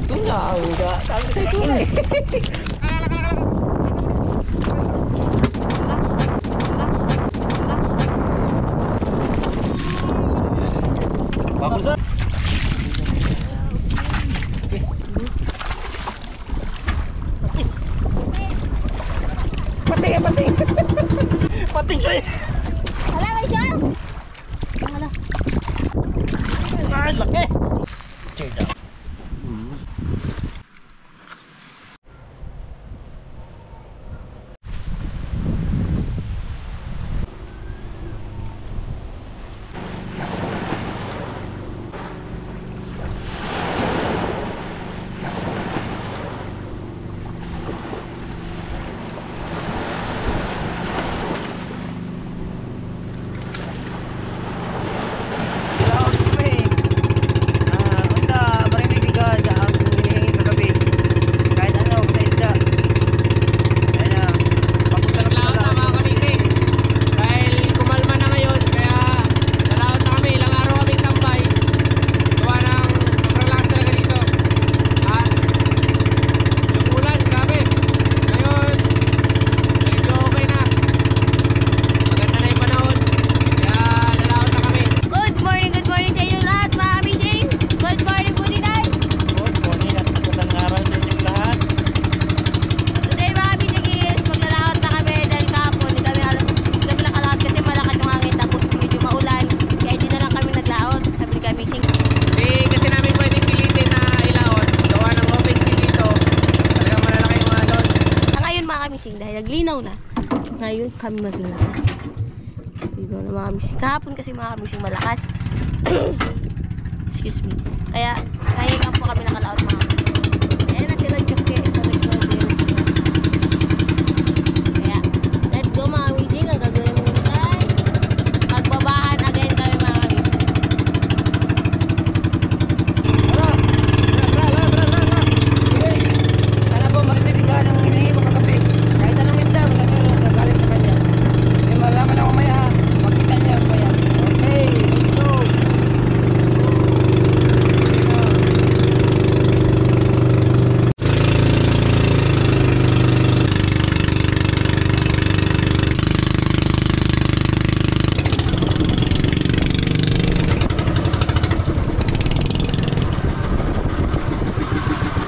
Tuna, udah. Sabi sa'yo tuna eh. Bagus ah. Pating, pating. Pating saya. Wala may shark. Wala. Ah, laki. Cheers out. Dahil naglinaw na. Ngayon kami maglinaw. Diba na mga mising. Kahapon kasi mga mising malakas. Excuse me. Kaya lang po kami nakalaot mga mising. Kaya na sila yung sa nag-go. Kaya let's go mga mising. Ang gagawin mo ay magbabahan again kami mga mising. Sana po marinig ka ng hinihingi mo kagabi. Kahit anong isda, galing sa kanya. Hindi malaman ako maya ha. Makita niya ba yan? Okay, let's go.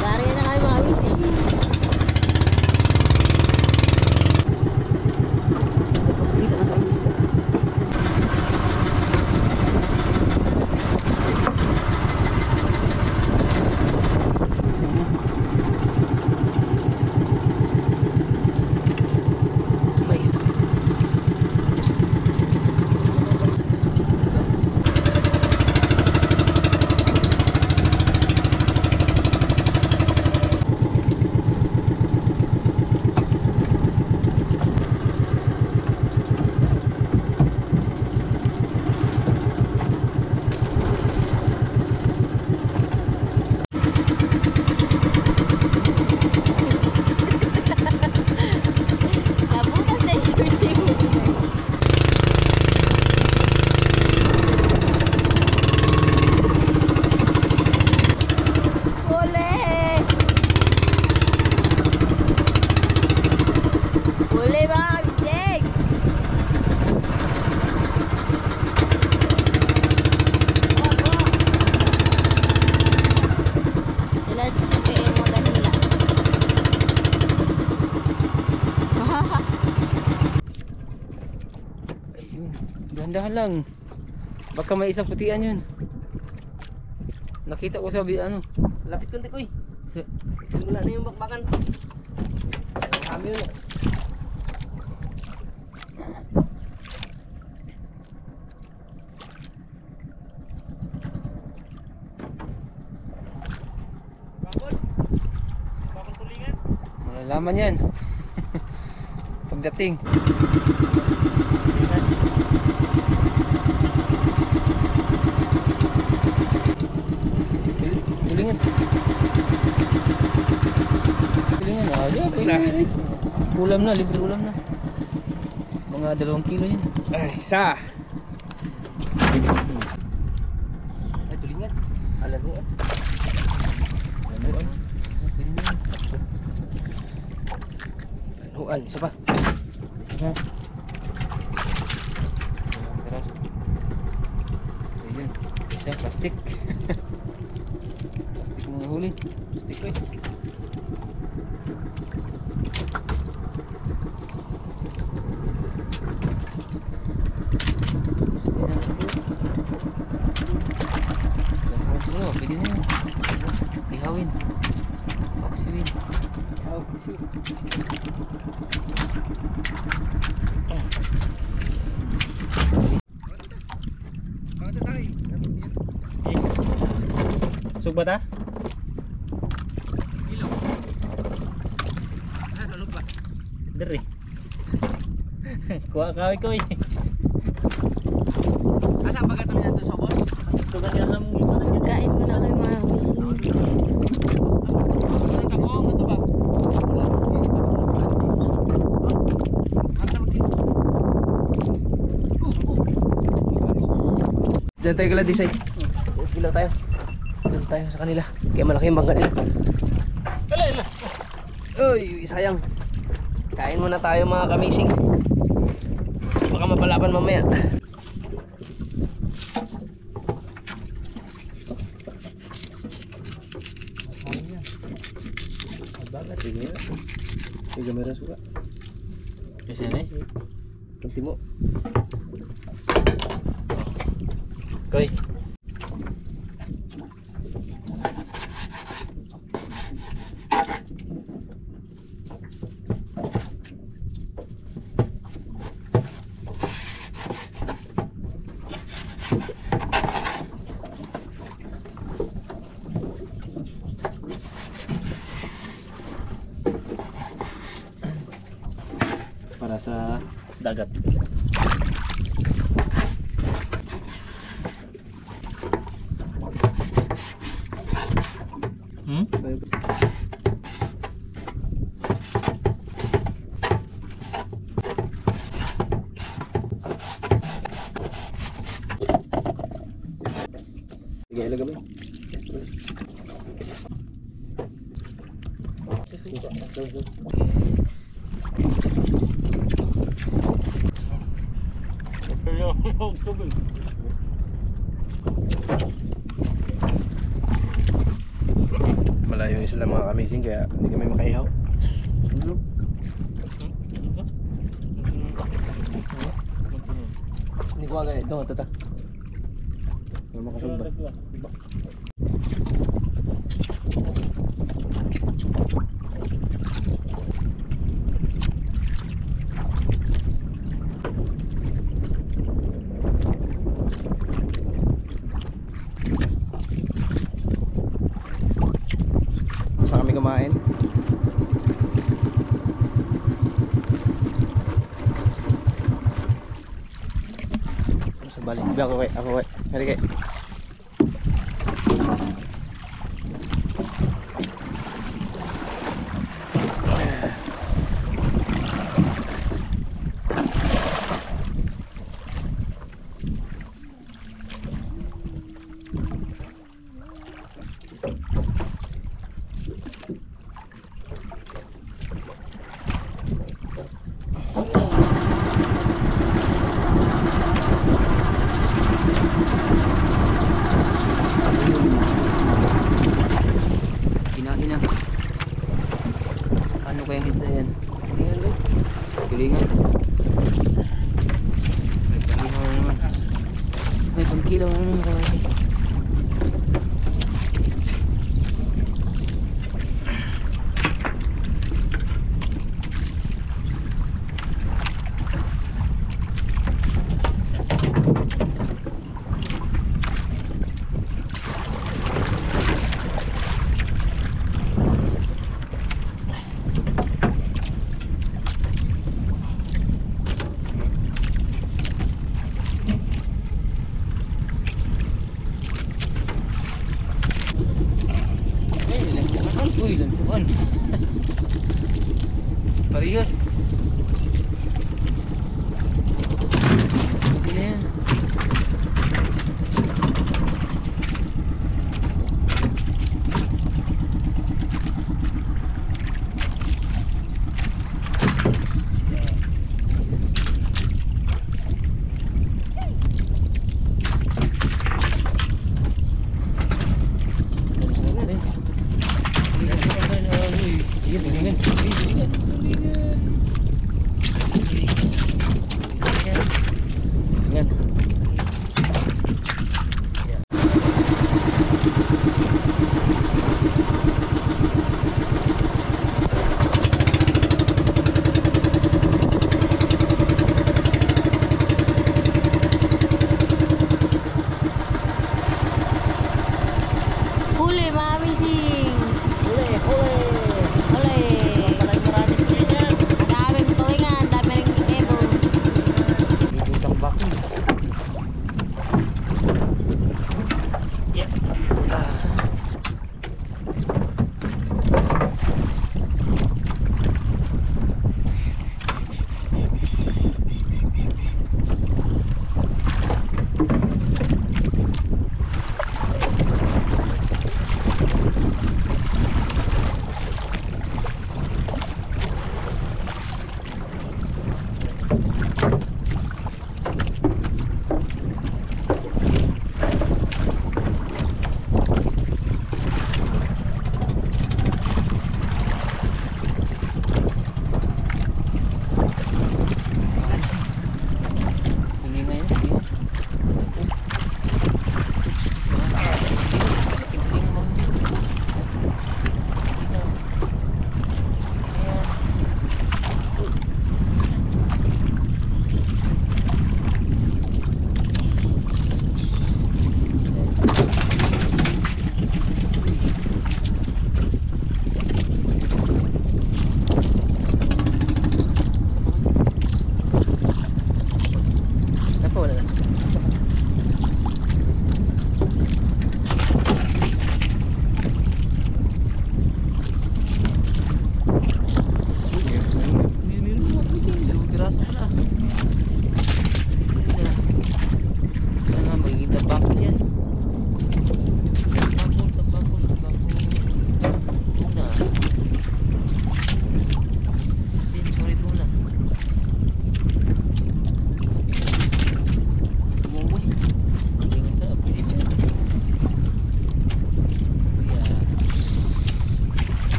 Dari na kayo mga mising. Dito ka sa gusto. May isda. Nabutas na yung shorty mo. Huli! Huli mga kabisig! Ilan pa yung mga ganila? Ayun, dahan-dahan lang. Baka may isang putian yun. Nakita ko sa ano. Lapit konti ko eh. Wala na yung bakbakan. Kami yun. Bakon? Bakon tulingan? Malalaman yan. Pagdating. Tulingan. Tulingan aja. Ulam na, libre ulam na. Mga 2 kilo yan. Ay, isa. Ay, tulingan. Alam mo eh. Anuan. Pwede na yan. Anuan, isa pa. Isa pa. Dalawang piraso. Ayun, isa plastic. Plastic mga huli. Plastic ko eh. Pwede na yan. Ihawin. Paksiwin. Ihaw, paksiwin. Sugba ta? Dere. Kuha ka ko eh. Asa pa gato niya to sa boss? Tugan ka lang mo gimana gid. Kain mo na kayo mga kamising. Saan ka ko? Ito ba? Asa magtin? Diyan tayo kala decide. Kilaw tayo. Diyan tayo sa kanila. Kaya malaki yung bangka nila. Ala. Uy, sayang. Kain muna tayo mga kamising. Baka mapalaban mamaya. Sige. Sige, meron suka. Bisa na eh. Kanti mo. Koy. Para sa dagat. Hmm? Sige, ilagay mo. Malayo yung sila mga kamising kaya hindi kami makaihaw. Hindi ko agad ito, ito. May makasumba. Saan kami kumain? Sa balik. Ako kay. Hari kay. Kinain na. Ano kayang isda yan? Kilingan. May pangkilaw na naman. May pangkilaw na naman kasi. Uy, lantuan. Parehas. Hindi na yan.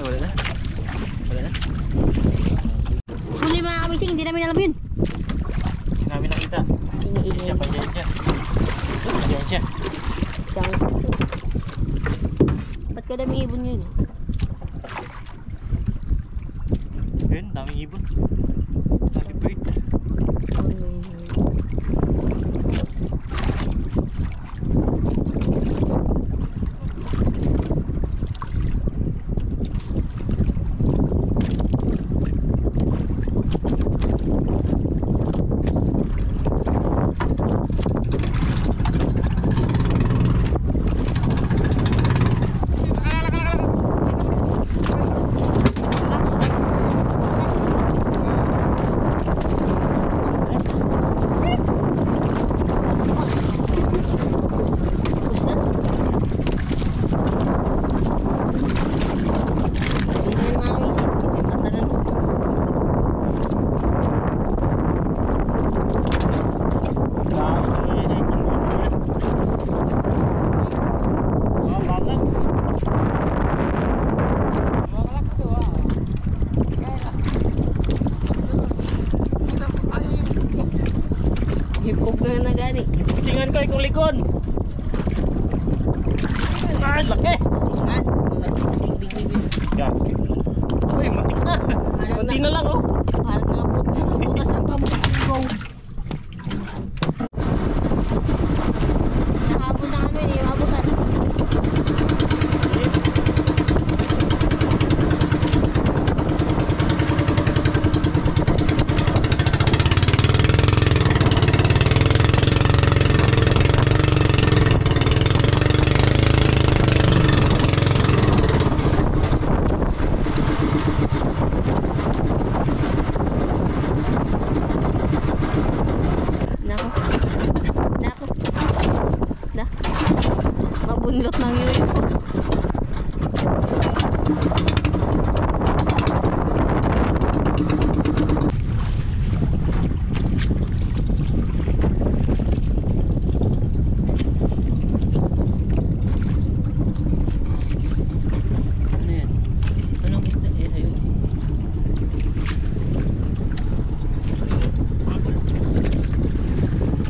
Wala na. Wala na. Huli mga kamising, hindi namin alam yun. Kami nakita. Ingay-ingay. Pandiyan siya. Pandiyan siya. Isang. Ba't ka daming ibon yun? Yun, daming ibon. Daming bird. Hipog na gani. Istingan ko ikong likod. Ah, laki. Ingat. Big. Ya. Uy, muntik na. Muntik na lang oh. Parang nabutas ng pambukaw. Nahabol ng ano yun, mabutan. Mabunlot ng yuyo. Ano yan? Anong isda yan sa'yo?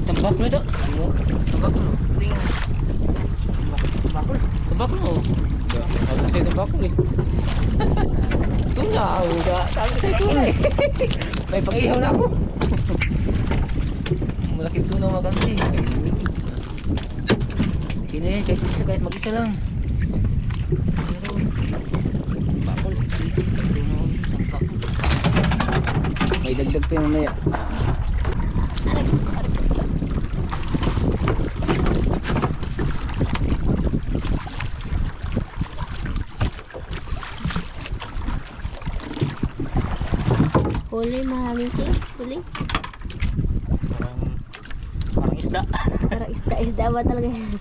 Tambak na ito. Tambak na. Tambak na. Sabi ko sa'yo tambak na eh. Tunaw ka. Sabi ko sa'yo tunay. May pag-ihaw na ako. Malaking tunaw mga kansi. Kini kahit mag-isa lang. Pero bakol. Tunaw. Tambak. May dagdag pa yung mamaya. Huli maraming sing. Huli. Parang isda. Parang isda ba talaga yan?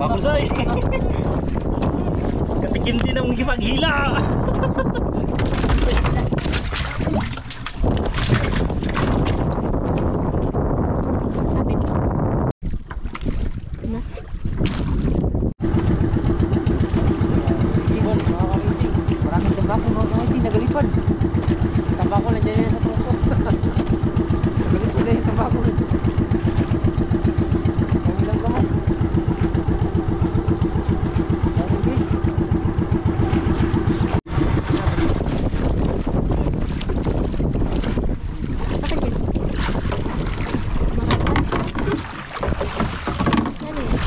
Bakul say. Katikim din ang hipaghila. Sibol, mga kamising. Maraming tambako mga kamising. Nagalipad. Tambako lang dyan sa troso. Nagalipad na yung tambako. Pangilang ka mo. Pangilis. Bakit yan? Ano yan?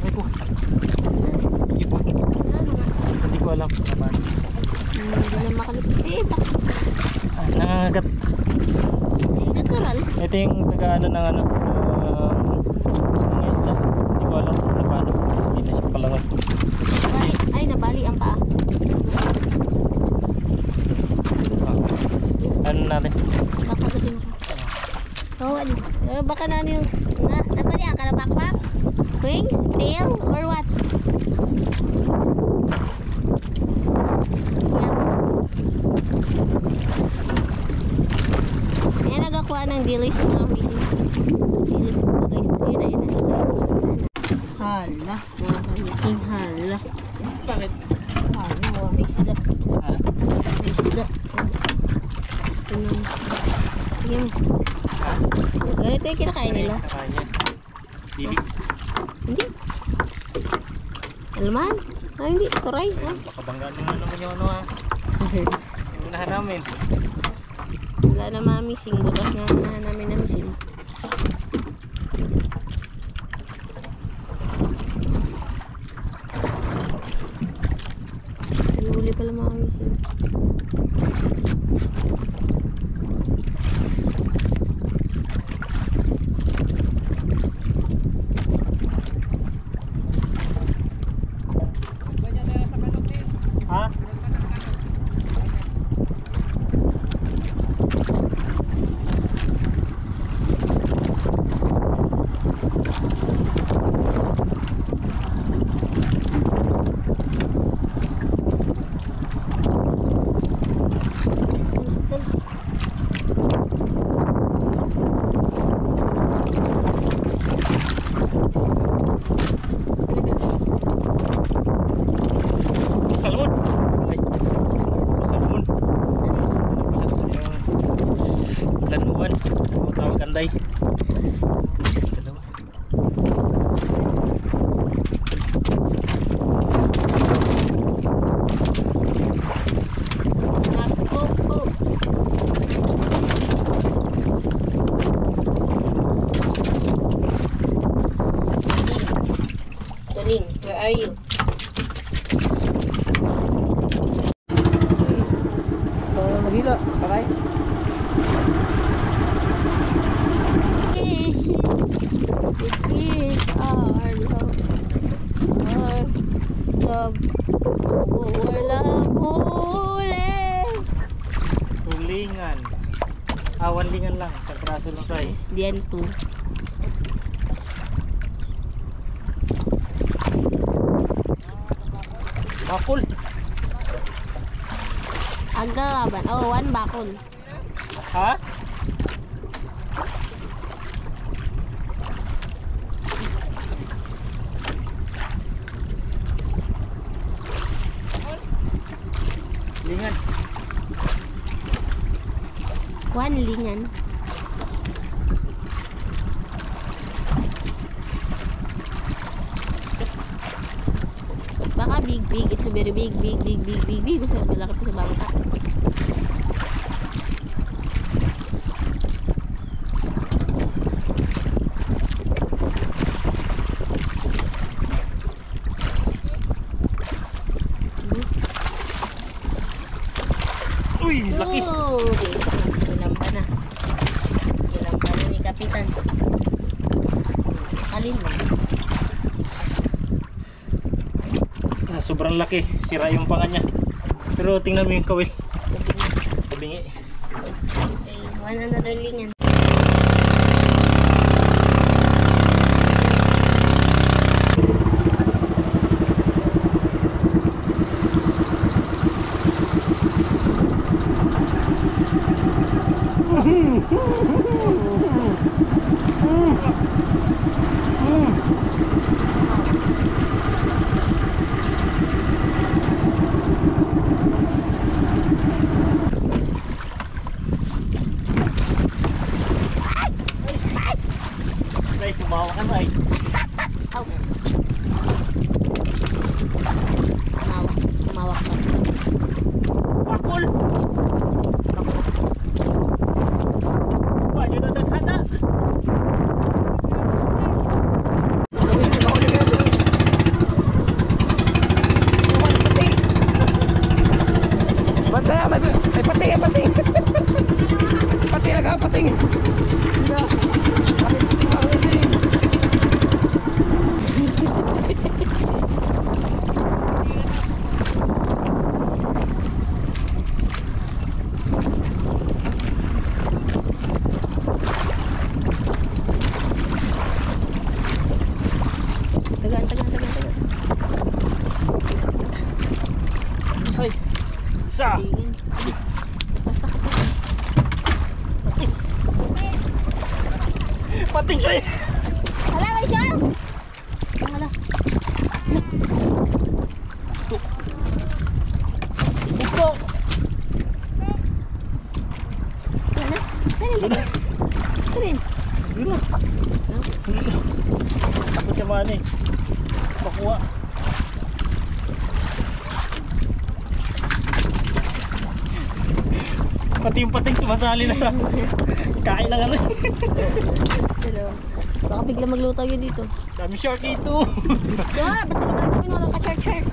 Ay ko. Ibon. Ano nga? Hindi ko alam naman. Hindi na makalipit. Bakit? Nangangagat. Natural. Ito yung taga-ano ng ano. Ng isda. Hindi ko alam kung paano. Hindi na siya palangon. Ay, nabali ang paa. Ano natin? Kakagutin ko. Oh, ano? Baka na ano yung... nabali ang ka na backpack? Wings? Tail? Or what? Yan. nakakuha ng dilis mga missing. Dilis ko pa guys. Ayun na. Hala, mga missing. Hala. Bakit? Hala, may isda. Ha? May isda. Sige mo. Ha? Ganito yung kinakain nila. Kinakain niya. Dilis. Hindi. Alaman? Ah, hindi. Turay. Ah. Baka banggaan mo na naman yung ano ha. Yung unahan namin. Wala na mamising. Butas na namin na mising. Huli pala mamising. Ha? May salmon. Ay. Salmon. Yung lanuan. O tawag anday. Dalawa. Tuling, where are you? Maghila. Karay. Fish are love. Wala huli. Hulingan. Awanlingan lang. Isang praso lang sa'yo. Diyan to. Bakul. Agalaban. Oh, one bakul. Ha? Lingan. One lingan. Baka big. It's a very big. Kasi malaki pa sa bangka. Uy, laki. Oh, ilamba na. Ilamba na ni Kapitan. Kalin mo. Ah, sobrang laki. Sira yung panga niya. Pero tingnan mo yung kawil. Tabingi. Okay, one another lingan. Ay, kumawa ka na ay. Tumawak pa. Bakul. Wah, yun na daghan. Banda, may pating. Pating lang, pating. Tagaan. Say. Isa. Tingin. Pating sa'yo! Wala, may shark! Wala. Ito! Wala. Wala. Rin. Yun na. Ako siya man eh. Makuha. Pati yung pating sumasali na sa kain lang ano. Dalawa. Baka bigla maglutaw yun dito. Dami shark ito. Yeah, ba't sila ba pinulang ka shark?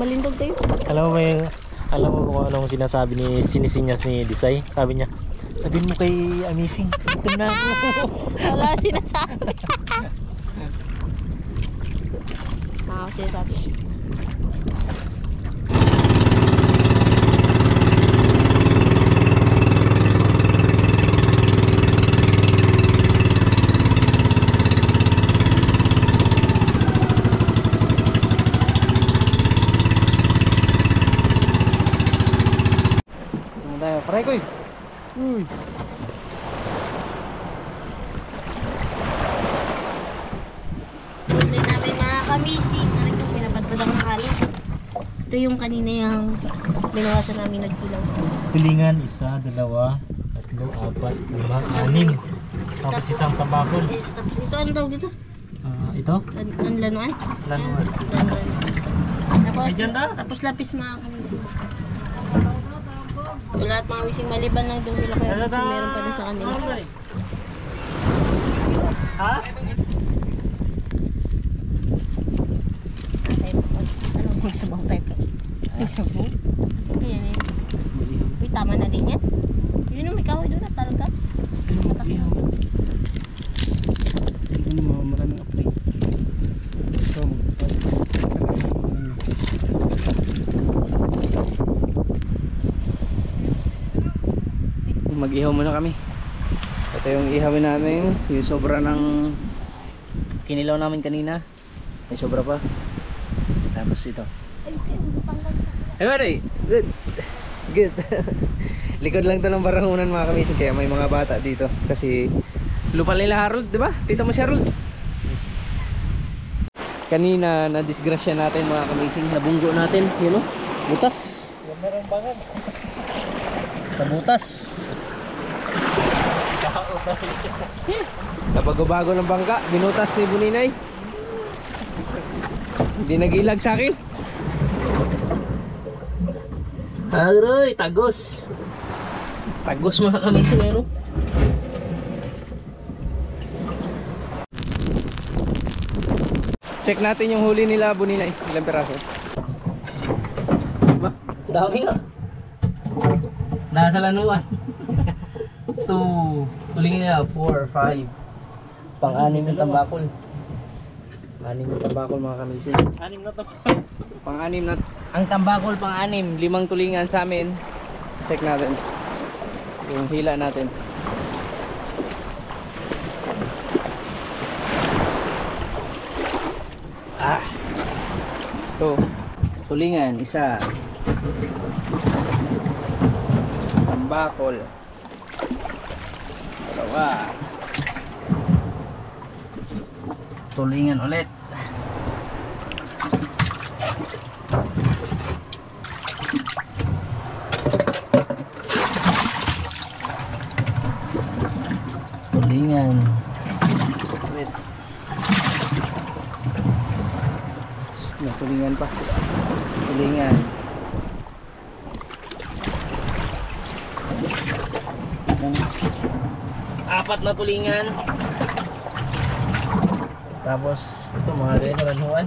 Malindog tayo. Alam mo kung anong sinasabi ni sinisinyas ni Desai? Sabi niya, sabihin mo kay Amazing, gutom na ako. Wala sinasabi. Sinasabi. Paray ko eh. Uy. Ulit namin mga kamising. Ano ito? Pinabadbad ang alak. Ito yung kanina yung binawasan namin nagkilaw. Tulingan, 1, 2, 3, 4, 5, 6. Tapos isang tabakol. Yes, tapos ito ano tawag dito? Ito? Ang lanuan? Lanuan. Lanuan. Tapos, Ay, dyan na? tapos lapis mga kamising. So, lahat mga wising maliban lang doon nila kaya kasi meron pa rin sa kanila. Ha? Ano kung sabaw tayo ka? Ay, sabaw? Ayan eh. Uy, tama na din yan. Yun yung may kahoy doon na talaga. Ano mga maraming apply. So, mag-ihaw muna kami. Ito yung ihawin namin, yung sobra ng kinilaw namin kanina. May sobra pa. Tapos ito. Hey buddy, good. Good. Likod lang to ng Barangunan mga kamising, kaya may mga bata dito. Kasi lupa nila Harold, di ba? Tita mo si Harold. Kanina na disgrasya natin mga kamising, nabunggo natin, yun o, butas. Meron bangan. Kabutas. Nabago-bago ng bangka, binutas ni Buninay. Hindi nagilag sa akin. Aroy, tagos. Tagos mga kamising, ano? Check natin yung huli nila Buninay, ilang peraso. Ba, dami nga. Nasa lanuan. 2, tulingin nila 4, 5. Pang-anim yung tambakol. 6 yung tambakol mga kamising. 6 na to. Pang-anim na. Ang tambakol pang-anim, 5 tulingan sa amin. Check natin yung hila natin. Ito, tulingan, isa. Tambakol, dalawa. Tulingan ulit. Tulingan ulit. Tulingan pa. Tulingan. Apat na tulingan. Tapos ito mga ganito lanuan.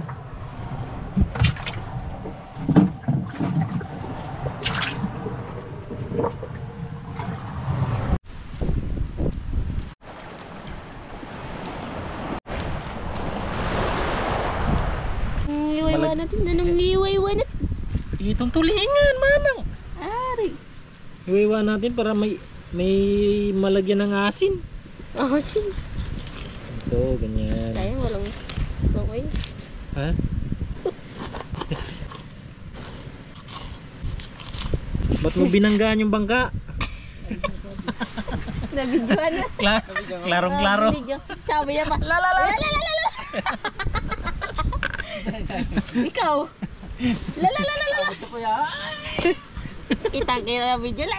Liway natin na nung liway natin. Itong tulingan, manang. Ari. Iwiwa natin para may malagyan ng asin. Asin. Ito, ganyan. Sayang walang okay. Ha? Ba't mo binanggaan yung bangka? Nabidyoan na. Klarong-klaro. Nabidyo. Sabi niya pa. La. Ikaw. La. Kita na video. La.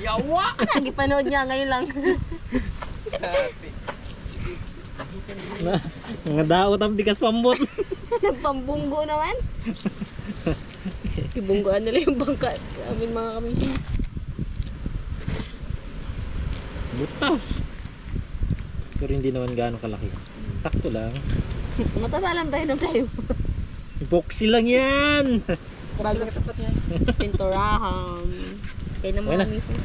Yawa! Nagipanood niya ngayon lang. Mga daot ang bigas pambot. Nagpambunggo naman. Ibunggoan nila yung bangka. Aming mga kamising. Butas. Pero hindi naman gaano kalaki. Sakto lang. Mataba lang tayo ng tayo. Epoxy lang yan. Bago pinturahan. Kaya naman Okay na. kamising.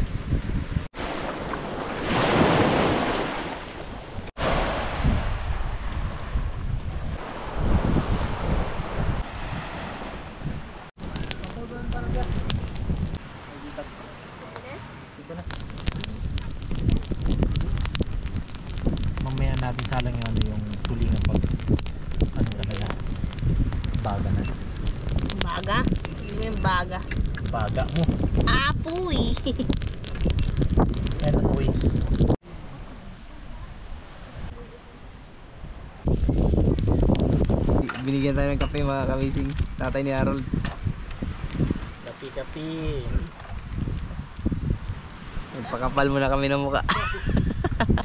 Mamaya natin salang yung yung tulingan pag ano talaga. Baga na. Baga? Hindi mo yung baga. Baga mo. Apoy! Yan, uy. Binigyan tayo ng kape mga kamising. Tatay ni Harold. Kapi-kapi. Nagpakapal muna kami ng muka.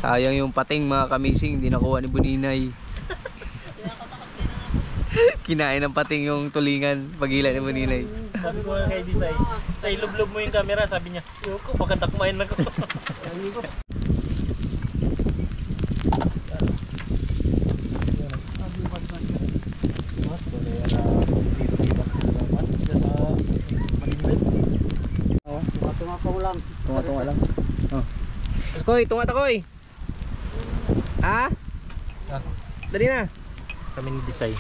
Sayang yung pating mga kamising, hindi nakuha ni Buninay. Kinain ng pating yung tulingan pagila ni Buninay. Sabi ko nga kay Disay, sa ilublob mo yung camera, sabi niya, yoko, baka takmain ako. Tunga-tunga lang. Oh. Koy, tunga-takoy. Ah? Dali na. Kami ni Disay.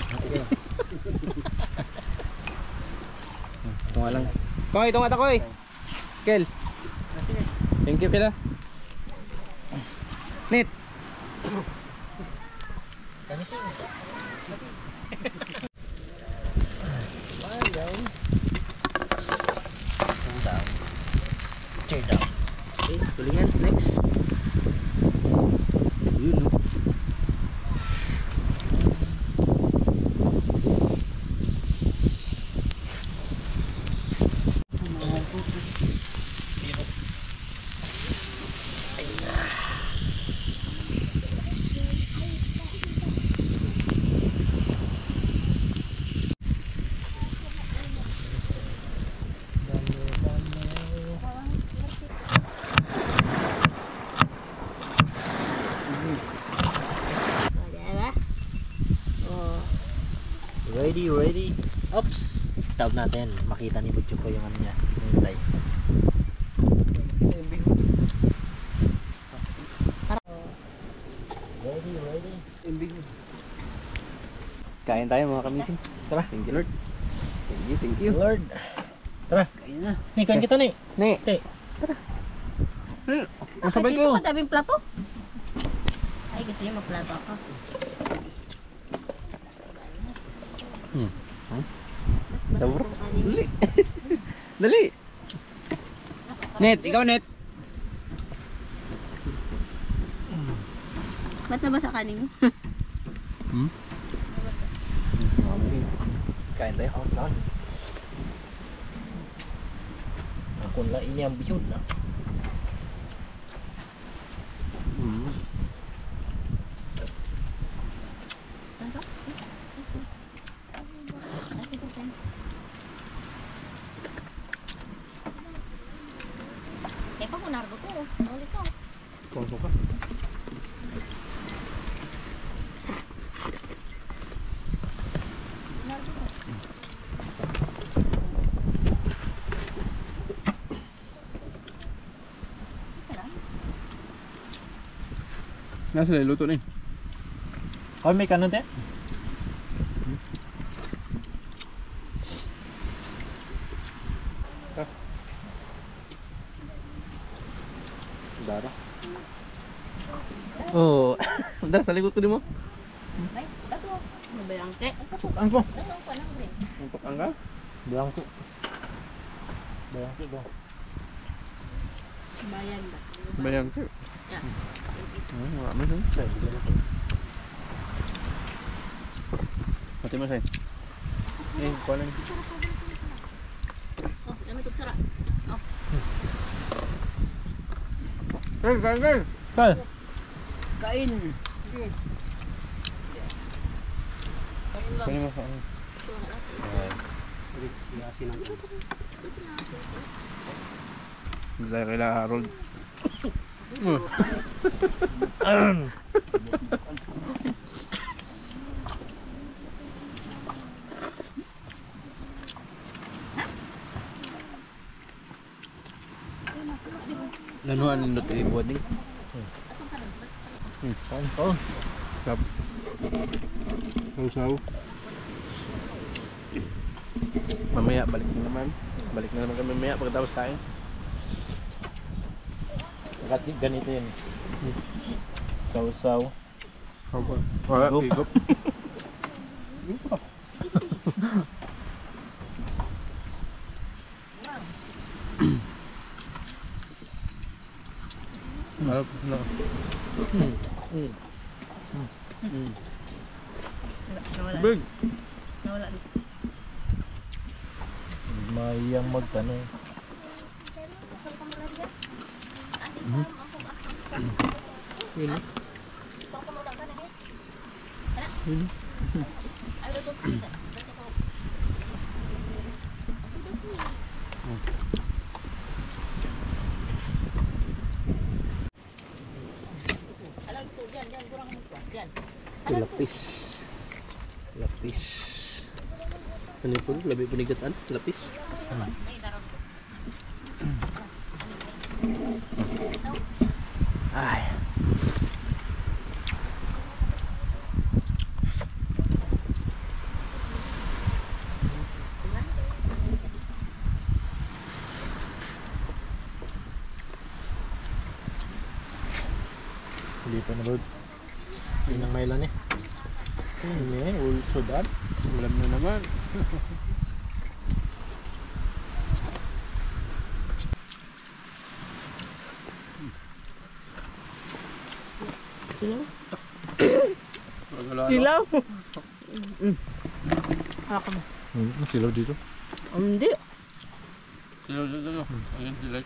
Tunga lang. Koy, tunga-takoy. Kel. Thank you pila. Net. Cheer down. Okay, tulingan. Next. Yun, no? O, diba? Oh. Ready. Oops. Stop natin. Makita ni Butchok ko yung ano niya. Yung play. Ready. Kain tayo mga kamising. Tara. Thank you Lord. Thank you. Lord. Tara. Kain na. Ni, kain kita ni. Ne. Te. Masabay Dito ko. ka daming plato. Ay, gusto niya magplato ako. Dabro. Dali. Dali. Net, ikaw Net. Ba't nabasa kanin mo? Kain tayo. Ako na ini ang bihod na. Eh, pa kunar ko to. Ulit ko. Kongko ka. Nasa luto na eh. Oh, may kanon te? Dara. Oh, dara sa likod ko di mo. Ay, bato. Ano ba yung kek? Ang ko. Ano ko nang rin? Untuk ang ka? Bangki. Bangki ba? Bayan ba? Bayang ko. Yeah. Marami siya. Say, bigyan na say. Pati mo say. Eh, kuha lang. Oh, dami ito sara. Oh. Hey. Kal. Kain. Kunin mo sa ano. Hindi tayo kaila Harold. Lanuan nindot ibuat ding. Oh. Kap. Sausaw. Mamaya balik na naman. Balik na naman kami mamaya pagkatapos kain. Ganito yun. Sausaw. Wala, Higop. higop. Harap na. Big. Nawala. Mayang magtanong. Yun. Yun. Lapis. Lapis. Ano po? Labi panigatan? Lapis. Ay. Hindi pa na bud. Hindi nang mailan eh. Hindi, ulso dad. Malam na naman. Silaw. Ako na. Silaw dito. Hindi. Silaw. Ayun, silaw.